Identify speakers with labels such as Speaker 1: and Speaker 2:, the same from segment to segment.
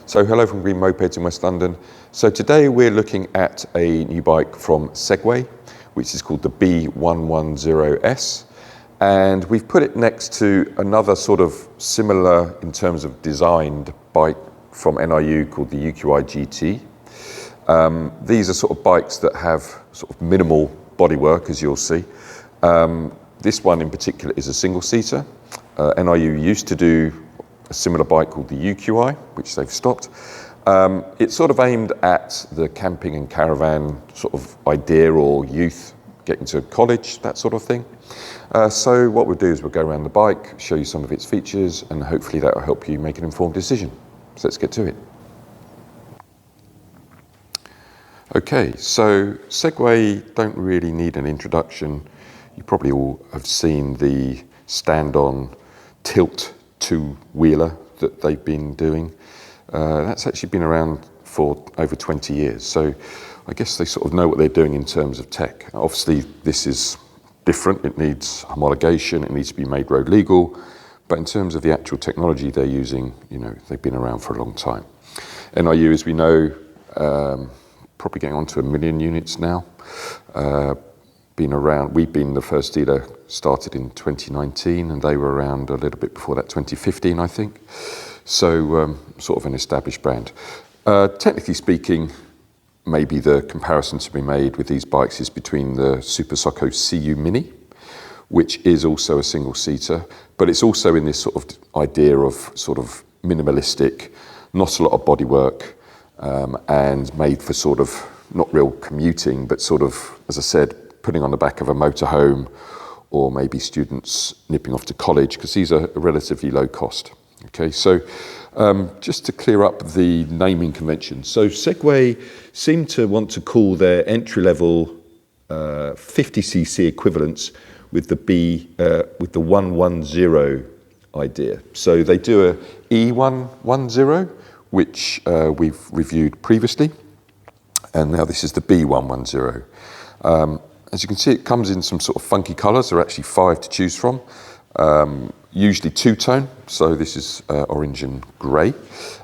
Speaker 1: So hello from Green-Mopeds in West London. So today we're looking at a new bike from Segway, which is called the B110s. And we've put it next to another sort of similar in terms of designed bike from NIU called the UQiGT. These are sort of bikes that have sort of minimal bodywork, as you'll see. This one in particular is a single-seater. NIU used to do a similar bike called the UQi, which they've stopped. It's sort of aimed at the camping and caravan sort of idea, or youth getting to college, that sort of thing. So what we'll do is we'll go around the bike, show you some of its features, and hopefully that will help you make an informed decision. So let's get to it. Okay, so Segway don't really need an introduction. You probably all have seen the stand-on tilt two-wheeler that they've been doing. That's actually been around for over 20 years. So I guess they sort of know what they're doing in terms of tech. Obviously, this is different. It needs homologation. It needs to be made road legal. But in terms of the actual technology they're using, you know, they've been around for a long time. NIU, as we know, probably getting on to 1 million units now. Been around, we've been the first dealer, started in 2019, and they were around a little bit before that, 2015, I think. So sort of an established brand. Technically speaking, maybe the comparison to be made with these bikes is between the Super Socko CU Mini, which is also a single-seater, but it's also in this sort of idea of sort of minimalistic, not a lot of bodywork, and made for sort of not real commuting, but sort of, as I said, putting on the back of a motorhome, or maybe students nipping off to college, because these are relatively low cost. Okay, so just to clear up the naming convention. So Segway seem to want to call their entry-level 50cc equivalents with the 110 idea. So they do a E110, which we've reviewed previously, and now this is the B110. As you can see, it comes in some sort of funky colours. There are actually 5 to choose from. Usually two-tone, so this is orange and grey.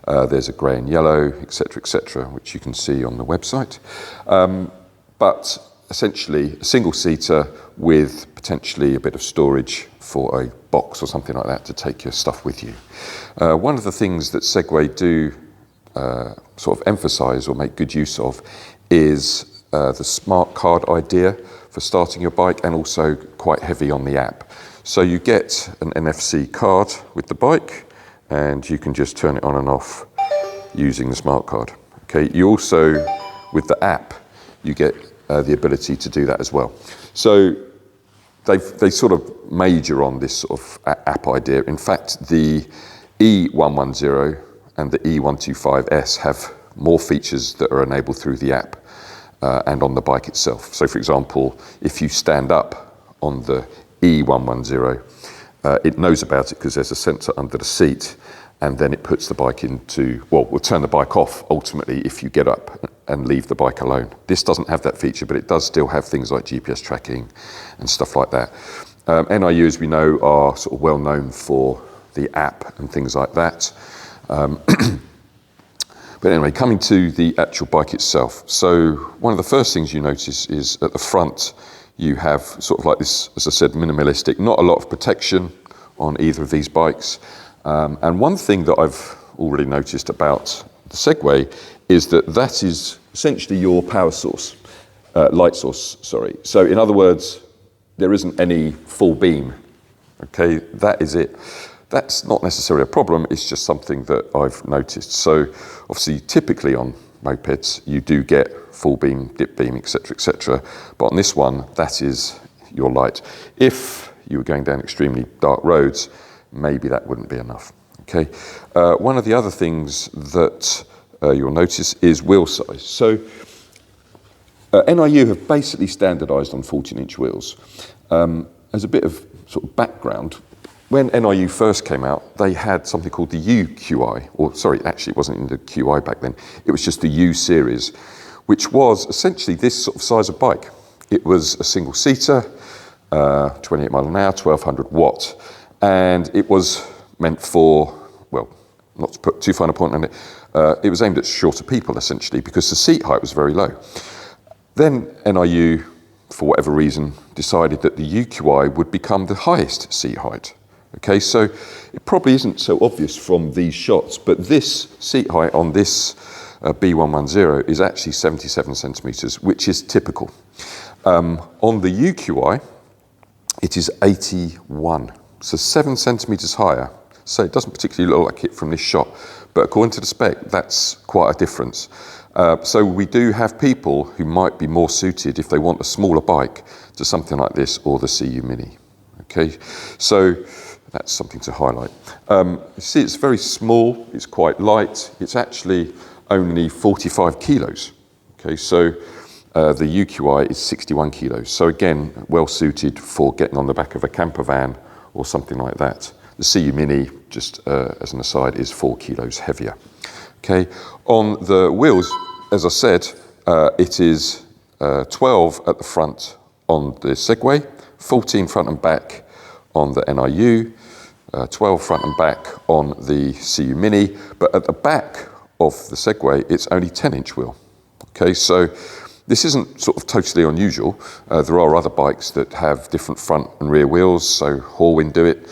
Speaker 1: There's a grey and yellow, etc., which you can see on the website. But essentially, a single-seater with potentially a bit of storage for a box or something like that to take your stuff with you. One of the things that Segway do sort of emphasise or make good use of is the smart card idea for starting your bike, and also quite heavy on the app. So you get an NFC card with the bike, and you can just turn it on and off using the smart card. Okay, you also, with the app, you get the ability to do that as well. So they sort of major on this sort of app idea. In fact, the E110 and the E125S have more features that are enabled through the app and on the bike itself. So for example, if you stand up on the E110, it knows about it because there's a sensor under the seat, and then it puts the bike into, well, we'll turn the bike off ultimately if you get up and leave the bike alone. This doesn't have that feature, but it does still have things like GPS tracking and stuff like that. NIU, as we know, are sort of well known for the app and things like that. But anyway, coming to the actual bike itself. So one of the first things you notice is at the front, you have sort of like this, as I said, minimalistic, not a lot of protection on either of these bikes. And one thing that I've already noticed about the Segway is that is essentially your power source, light source, sorry. So in other words, there isn't any full beam, okay? That is it. That's not necessarily a problem, it's just something that I've noticed. So obviously, typically on mopeds, you do get full beam, dip beam, etc. But on this one, that is your light. If you were going down extremely dark roads, maybe that wouldn't be enough, okay? One of the other things that you'll notice is wheel size. So NIU have basically standardised on 14-inch wheels. As a bit of sort of background, when NIU first came out, they had something called the UQi, or sorry, actually it wasn't in the QI back then, it was just the U series, which was essentially this sort of size of bike. It was a single-seater, 28 mile an hour, 1200 watt, and it was meant for, well, not to put too fine a point on it, It was aimed at shorter people, essentially, because the seat height was very low. Then NIU, for whatever reason, decided that the UQi would become the highest seat height. Okay, so it probably isn't so obvious from these shots, but this seat height on this B110 is actually 77 centimetres, which is typical. On the UQi, it is 81, so 7 centimetres higher. So it doesn't particularly look like it from this shot, but according to the spec, that's quite a difference. So we do have people who might be more suited if they want a smaller bike to something like this or the CU Mini. Okay, so that's something to highlight. You see, it's very small, it's quite light, it's actually only 45 kilos. Okay, so the UQi is 61 kilos. So again, well suited for getting on the back of a camper van or something like that. The CU Mini, just as an aside, is 4 kilos heavier. Okay, on the wheels, as I said, it is 12 at the front on the Segway, 14 front and back on the NIU, 12 front and back on the CU Mini, but at the back of the Segway, it's only 10-inch wheel. Okay, so this isn't sort of totally unusual. There are other bikes that have different front and rear wheels, so Horwin do it.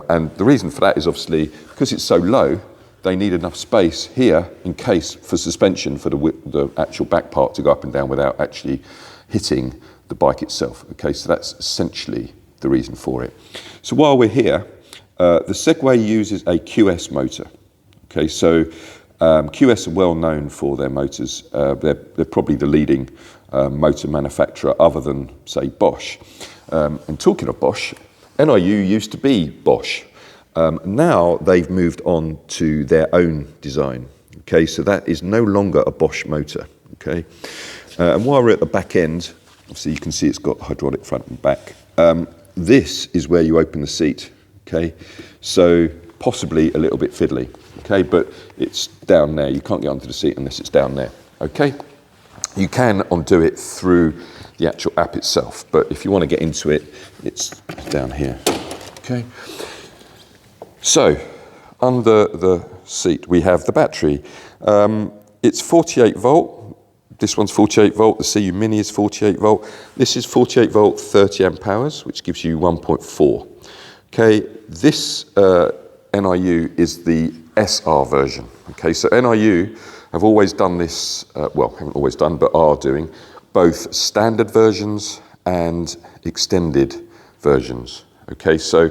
Speaker 1: And the reason for that is obviously because it's so low, they need enough space here in case for suspension for the actual back part to go up and down without actually hitting the bike itself. Okay, so that's essentially the reason for it. So while we're here, the Segway uses a QS motor. Okay, so QS are well known for their motors. They're probably the leading motor manufacturer other than, say, Bosch. And talking of Bosch, NIU used to be Bosch. Now they've moved on to their own design. Okay, so that is no longer a Bosch motor. Okay, and while we're at the back end, obviously you can see it's got hydraulic front and back. This is where you open the seat. Okay, so possibly a little bit fiddly. Okay, but it's down there. You can't get onto the seat unless it's down there. Okay, you can undo it through the actual app itself, but if you want to get into it, it's down here. Okay. So, under the seat, we have the battery. It's 48 volt. This one's 48 volt. The CU Mini is 48 volt. This is 48 volt, 30 amp hours, which gives you 1.4. Okay, this NIU is the SR version. Okay, so NIU have always done this, well, haven't always done, but are doing both standard versions and extended versions. Okay, so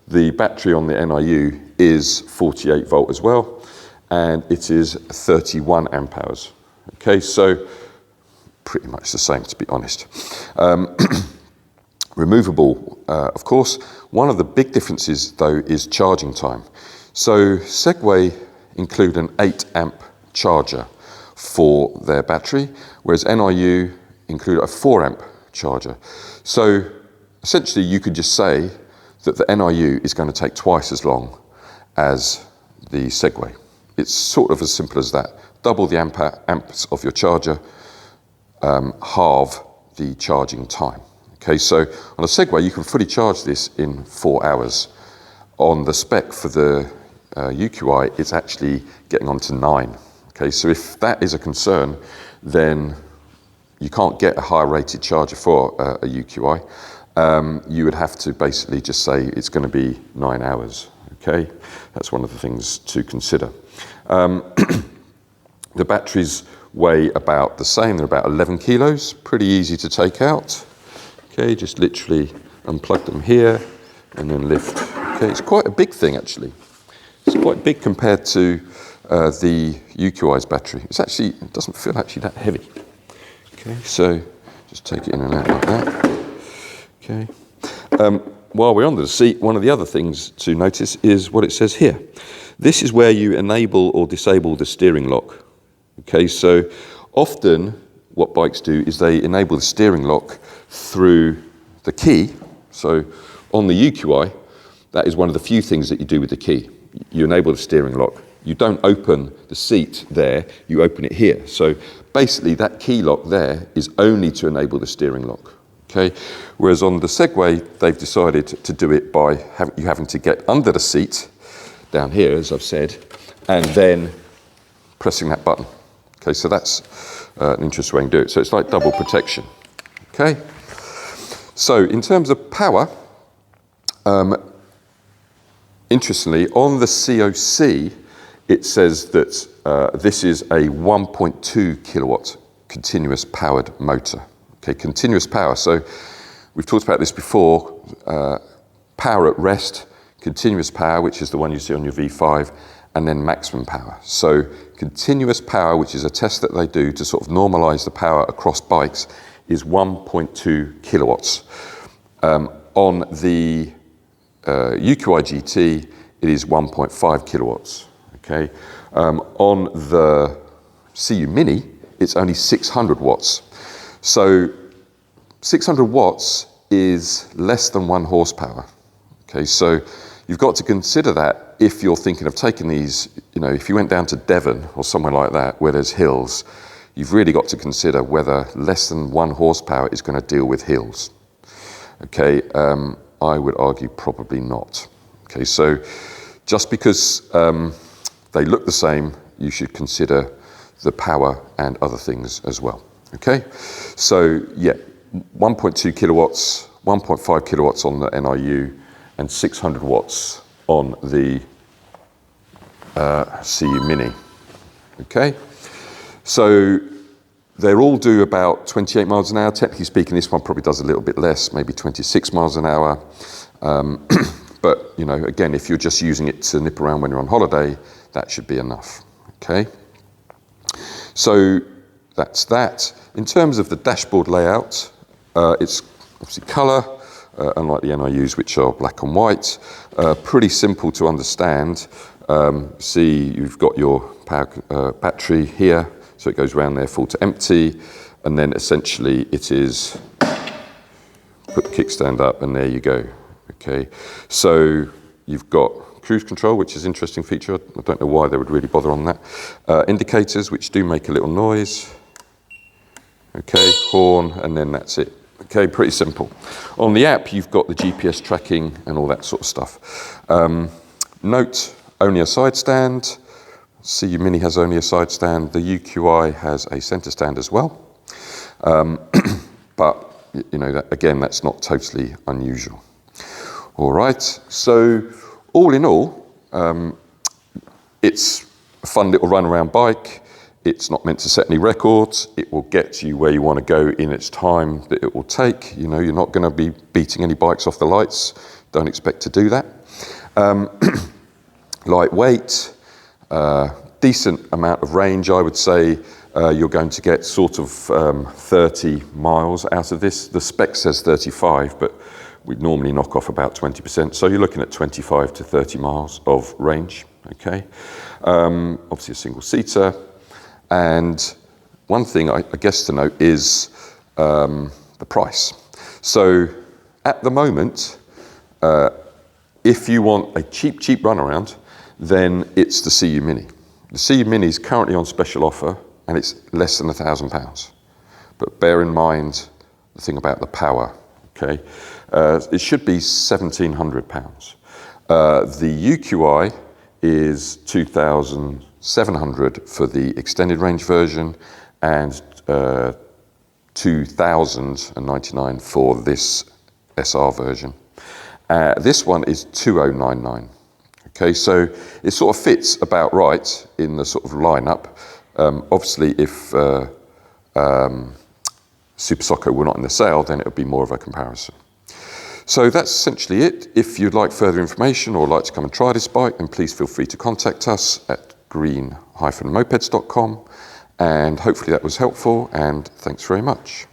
Speaker 1: the battery on the NIU is 48 volt as well, and it is 31 amp hours. Okay, so pretty much the same, to be honest. Removable, of course. One of the big differences, though, is charging time. So Segway include an 8 amp charger for their battery, whereas NIU include a 4 amp charger. So essentially you could just say that the NIU is going to take twice as long as the Segway. It's sort of as simple as that. Double the amps of your charger, halve the charging time. Okay, so on a Segway you can fully charge this in 4 hours. On the spec for the UQi, it's actually getting on to 9. Okay, so if that is a concern, then you can't get a higher rated charger for a UQi. You would have to basically just say it's going to be 9 hours. Okay, that's one of the things to consider. The batteries weigh about the same. They're about 11 kilos. Pretty easy to take out. Okay, just literally unplug them here and then lift. Okay, it's quite a big thing actually. It's quite big compared to the UQi's battery. It doesn't feel actually that heavy. Okay, so just take it in and out like that. Okay. While we're on the seat, one of the other things to notice is what it says here. This is where you enable or disable the steering lock. Okay, so often what bikes do is they enable the steering lock through the key. So on the UQi, that is one of the few things that you do with the key. You enable the steering lock. You don't open the seat there, you open it here. So basically that key lock there is only to enable the steering lock. Okay, whereas on the Segway, they've decided to do it by having to get under the seat, down here, as I've said, and then pressing that button. Okay, so that's an interesting way to do it. So it's like double protection. Okay, so in terms of power, interestingly, on the COC, it says that this is a 1.2 kilowatt continuous powered motor. Okay, continuous power. So we've talked about this before. Power at rest, continuous power, which is the one you see on your V5, and then maximum power. So continuous power, which is a test that they do to sort of normalize the power across bikes, is 1.2 kilowatts. On the UQiGT, it is 1.5 kilowatts. Okay. On the CU Mini, it's only 600 watts. So 600 watts is less than 1 horsepower. Okay, so you've got to consider that if you're thinking of taking these, you know, if you went down to Devon or somewhere like that where there's hills, you've really got to consider whether less than 1 horsepower is going to deal with hills. Okay, I would argue probably not. Okay, so just because they look the same, you should consider the power and other things as well. Okay, so yeah, 1.2 kilowatts, 1.5 kilowatts on the NIU, and 600 watts on the CU Mini. Okay, so they all do about 28 miles an hour. Technically speaking, this one probably does a little bit less, maybe 26 miles an hour. But you know, again, if you're just using it to nip around when you're on holiday, that should be enough. Okay, so that's that. In terms of the dashboard layout, it's obviously colour, unlike the NIUs, which are black and white. Pretty simple to understand. See, you've got your power battery here, so it goes around there full to empty, and then essentially it is put the kickstand up, and there you go. Okay, so you've got cruise control, which is an interesting feature. I don't know why they would really bother on that. Indicators, which do make a little noise. Okay, horn, and then that's it. Okay, pretty simple. On the app, you've got the GPS tracking and all that sort of stuff. Note, only a side stand. CU Mini has only a side stand. The UQi has a center stand as well. But, you know, again, that's not totally unusual. All right, so all in all, it's a fun little run around bike. It's not meant to set any records. It will get you where you want to go in its time that it will take. You know, you're not going to be beating any bikes off the lights. Don't expect to do that. Lightweight, decent amount of range. I would say you're going to get sort of 30 miles out of this. The spec says 35, but we'd normally knock off about 20%. So you're looking at 25 to 30 miles of range. Okay. Obviously a single seater. And one thing I guess to note is the price. So at the moment, if you want a cheap runaround, then it's the CU Mini. The CU Mini is currently on special offer, and it's less than £1,000. But bear in mind the thing about the power. Okay, it should be £1,700. The UQi is 2,700 for the extended range version, and 2,099 for this SR version. This one is 2,099. Okay, so it sort of fits about right in the sort of lineup. Obviously, if Super Socko were not in the sale, then it would be more of a comparison. So that's essentially it. If you'd like further information or like to come and try this bike, then please feel free to contact us at green-mopeds.com, and hopefully that was helpful, and thanks very much.